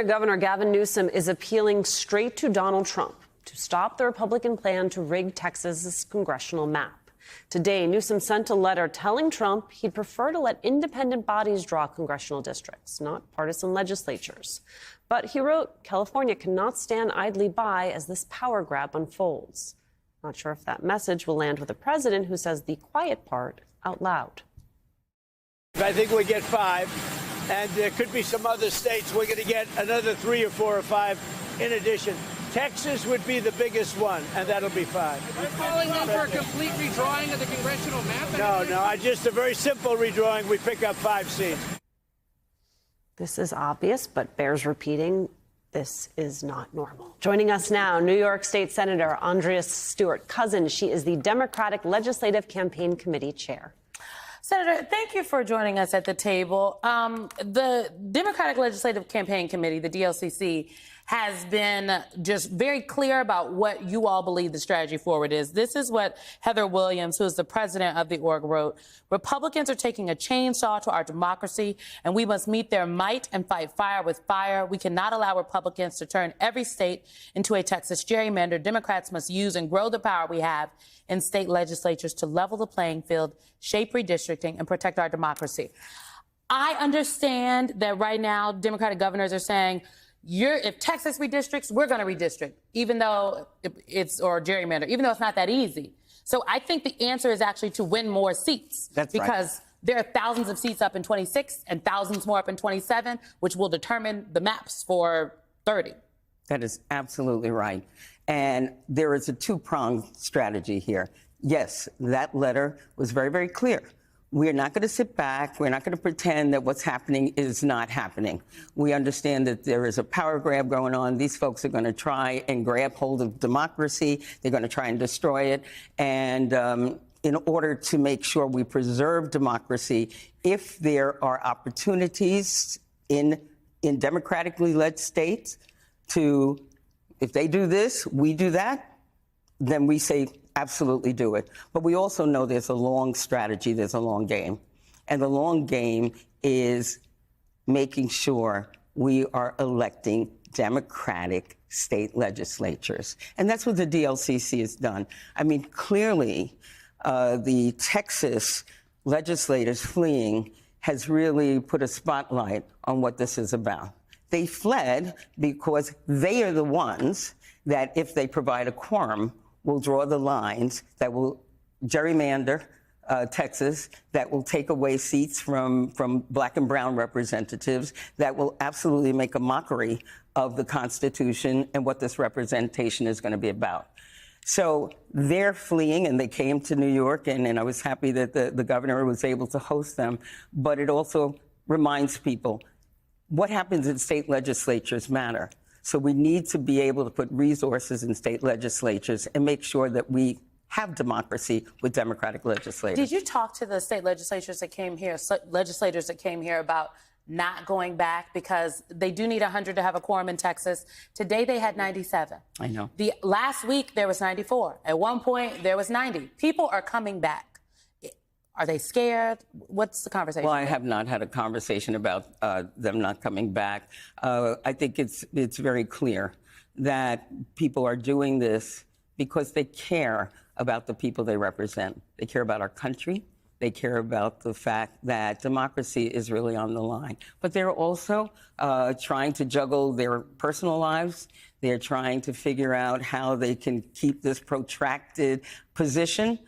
Governor Gavin Newsom is appealing straight to Donald Trump to stop the Republican plan to rig Texas's congressional map. Today, Newsom sent a letter telling Trump he'd prefer to let independent bodies draw congressional districts, not partisan legislatures. But he wrote, California cannot stand idly by as this power grab unfolds. Not sure if that message will land with a president who says the quiet part out loud. I think we get 5. And there could be some other states we're going to get another 3 or 4 or 5 in addition. Texas would be the biggest one, and that'll be 5. Are you calling up for a complete redrawing of the congressional map? No, just a very simple redrawing. We pick up 5 seats. This is obvious, but bears repeating. This is not normal. Joining us now, New York State Senator Andrea Stewart-Cousins. She is the Democratic Legislative Campaign Committee chair. Senator, thank you for joining us at the table. The Democratic Legislative Campaign Committee, the DLCC, has been just very clear about what you all believe the strategy forward is. This is what Heather Williams, who is the president of the org, wrote. Republicans are taking a chainsaw to our democracy, and we must meet their might and fight fire with fire. We cannot allow Republicans to turn every state into a Texas gerrymander. Democrats must use and grow the power we have in state legislatures to level the playing field, shape redistricting, and protect our democracy. I understand that right now Democratic governors are saying, if Texas redistricts, we're going to redistrict, even though or gerrymander, even though it's not that easy. So I think the answer is actually to win more seats. That's because there are thousands of seats up in 26 and thousands more up in 27, which will determine the maps for 30. That is absolutely right. And there is a two-pronged strategy here. Yes, that letter was very, very clear. We're not going to sit back. We're not going to pretend that what's happening is not happening. We understand that there is a power grab going on. These folks are going to try and grab hold of democracy. They're going to try and destroy it. And in order to make sure we preserve democracy, if there are opportunities in democratically led states if they do this, we do that, then we say absolutely do it. But we also know there's a long strategy, there's a long game. And the long game is making sure we are electing Democratic state legislatures. And that's what the DLCC has done. I mean, clearly, the Texas legislators fleeing has really put a spotlight on what this is about. They fled because they are the ones that, if they provide a quorum, will draw the lines that will gerrymander Texas, that will take away seats from black and brown representatives, that will absolutely make a mockery of the Constitution and what this representation is going to be about. So they're fleeing, and they came to New York, and I was happy that the governor was able to host them. But it also reminds people what happens in state legislatures matter. So we need to be able to put resources in state legislatures and make sure that we have democracy with Democratic legislators. Did you talk to the state legislators that came here about not going back, because they do need 100 to have a quorum in Texas? Today they had 97. I know. Last week there was 94. At one point there was 90. People are coming back. Are they scared? What's the conversation? Well, I have not had a conversation about them not coming back. I think it's very clear that people are doing this because they care about the people they represent. They care about our country. They care about the fact that democracy is really on the line. But they're also trying to juggle their personal lives. They're trying to figure out how they can keep this protracted position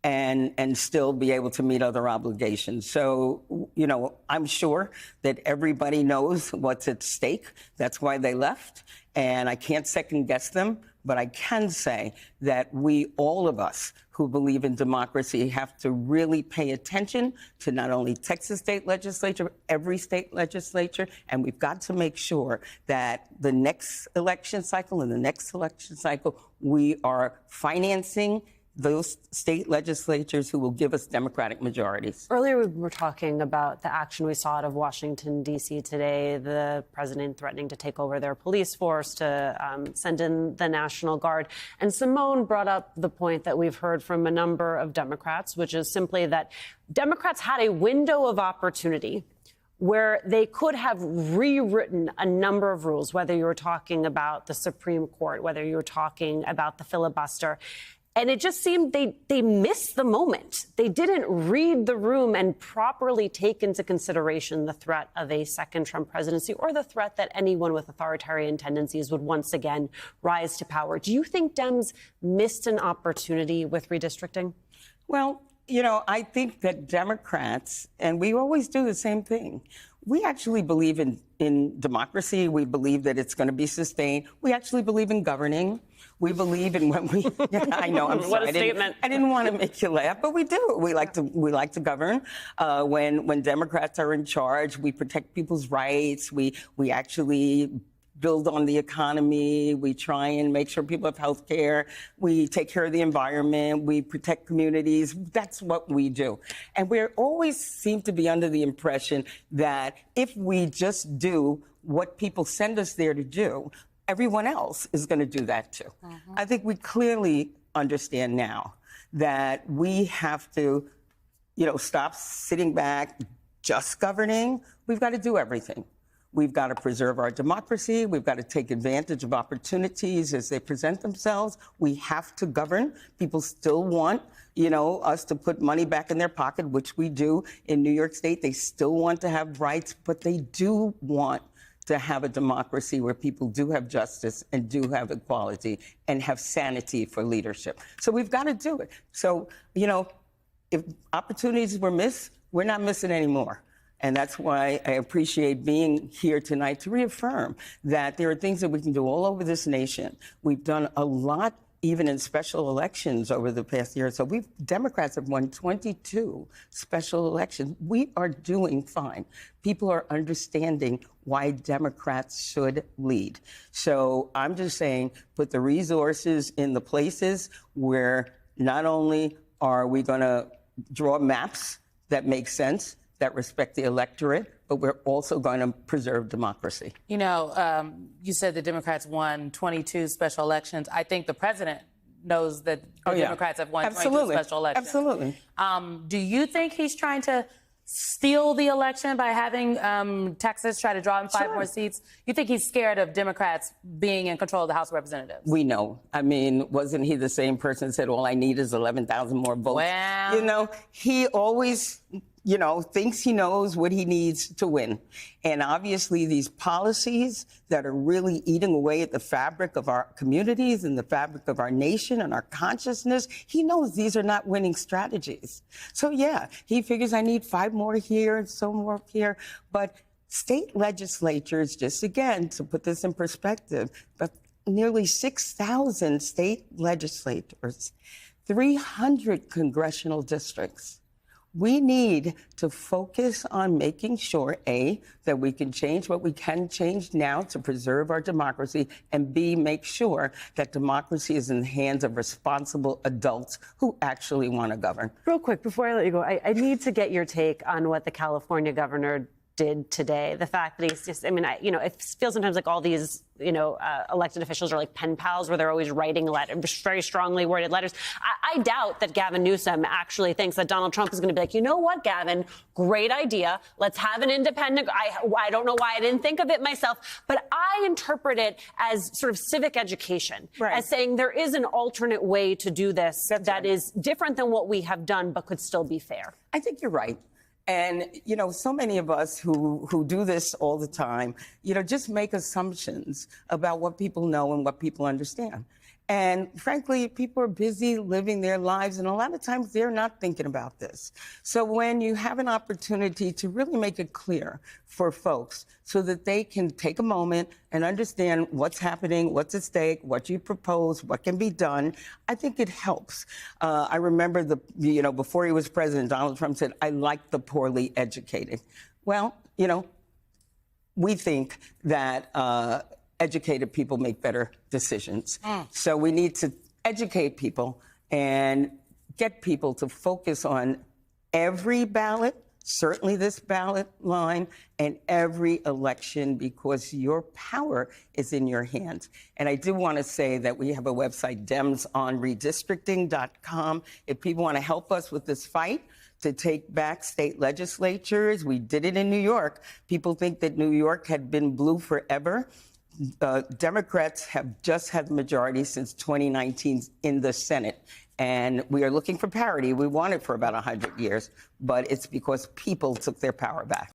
and still be able to meet other obligations. So, you know, I'm sure that everybody knows what's at stake. That's why they left. And I can't second guess them, but I can say that all of us who believe in democracy, have to really pay attention to not only Texas state legislature, every state legislature, and we've got to make sure that the next election cycle and the next election cycle, we are financing those state legislatures who will give us Democratic majorities. Earlier, we were talking about the action we saw out of Washington, D.C. today, the president threatening to take over their police force, to send in the National Guard. And Simone brought up the point that we've heard from a number of Democrats, which is simply that Democrats had a window of opportunity where they could have rewritten a number of rules, whether you were talking about the Supreme Court, whether you were talking about the filibuster. And it just seemed they missed the moment. They didn't read the room and properly take into consideration the threat of a second Trump presidency or the threat that anyone with authoritarian tendencies would once again rise to power. Do you think Dems missed an opportunity with redistricting? Well, I think that Democrats, and we always do the same thing, we actually believe in democracy. We believe that it's going to be sustained. We actually believe in governing. We believe in when we. I know. I'm sorry. What a statement! I didn't want to make you laugh, but we do. We like to govern. When Democrats are in charge, we protect people's rights. We actually build on the economy. We try and make sure people have health care. We take care of the environment. We protect communities. That's what we do. And we always seem to be under the impression that if we just do what people send us there to do, everyone else is going to do that too. Mm-hmm. I think we clearly understand now that we have to, stop sitting back, just governing. We've got to do everything. We've got to preserve our democracy. We've got to take advantage of opportunities as they present themselves. We have to govern. People still want, us to put money back in their pocket, which we do in New York State. They still want to have rights, but they do want to have a democracy where people do have justice and do have equality and have sanity for leadership. So we've got to do it. So, if opportunities were missed, we're not missing anymore. And that's why I appreciate being here tonight to reaffirm that there are things that we can do all over this nation. We've done a lot, even in special elections over the past year. So Democrats have won 22 special elections. We are doing fine. People are understanding why Democrats should lead. So I'm just saying, put the resources in the places where not only are we going to draw maps that make sense, that respect the electorate, but we're also going to preserve democracy. You said the Democrats won 22 special elections. I think the president knows that the Democrats have won 22 special elections. Absolutely. Do you think he's trying to steal the election by having Texas try to draw him 5 more seats? You think he's scared of Democrats being in control of the House of Representatives? We know. I mean, wasn't he the same person that said, all I need is 11,000 more votes? Well, he always thinks he knows what he needs to win. And obviously these policies that are really eating away at the fabric of our communities and the fabric of our nation and our consciousness, he knows these are not winning strategies. So yeah, he figures I need 5 more here and so more here. But state legislatures, just again, to put this in perspective, but nearly 6,000 state legislators, 300 congressional districts. We need to focus on making sure, A, that we can change what we can change now to preserve our democracy, and B, make sure that democracy is in the hands of responsible adults who actually want to govern. Real quick, before I let you go, I need to get your take on what the California governor did today. The fact that he's just, it feels sometimes like all these, elected officials are like pen pals where they're always writing very strongly worded letters. I doubt that Gavin Newsom actually thinks that Donald Trump is going to be like, you know what, Gavin, great idea. Let's have an independent. I don't know why I didn't think of it myself, but I interpret it as sort of civic education, as saying there is an alternate way to do this that is different than what we have done, but could still be fair. I think you're right. And, so many of us who do this all the time, just make assumptions about what people know and what people understand. And frankly, people are busy living their lives, and a lot of times they're not thinking about this. So when you have an opportunity to really make it clear for folks so that they can take a moment and understand what's happening, what's at stake, what you propose, what can be done, I think it helps. I remember before he was president, Donald Trump said, I like the poorly educated. Well, we think that educated people make better decisions. So we need to educate people and get people to focus on every ballot, certainly this ballot line, and every election, because your power is in your hands. And I do want to say that we have a website, demsonredistricting.com. If people want to help us with this fight to take back state legislatures. We did it in New York. People think that New York had been blue forever. Democrats have just had the majority since 2019 in the Senate. And we are looking for parity. We want it for about 100 years, but it's because people took their power back.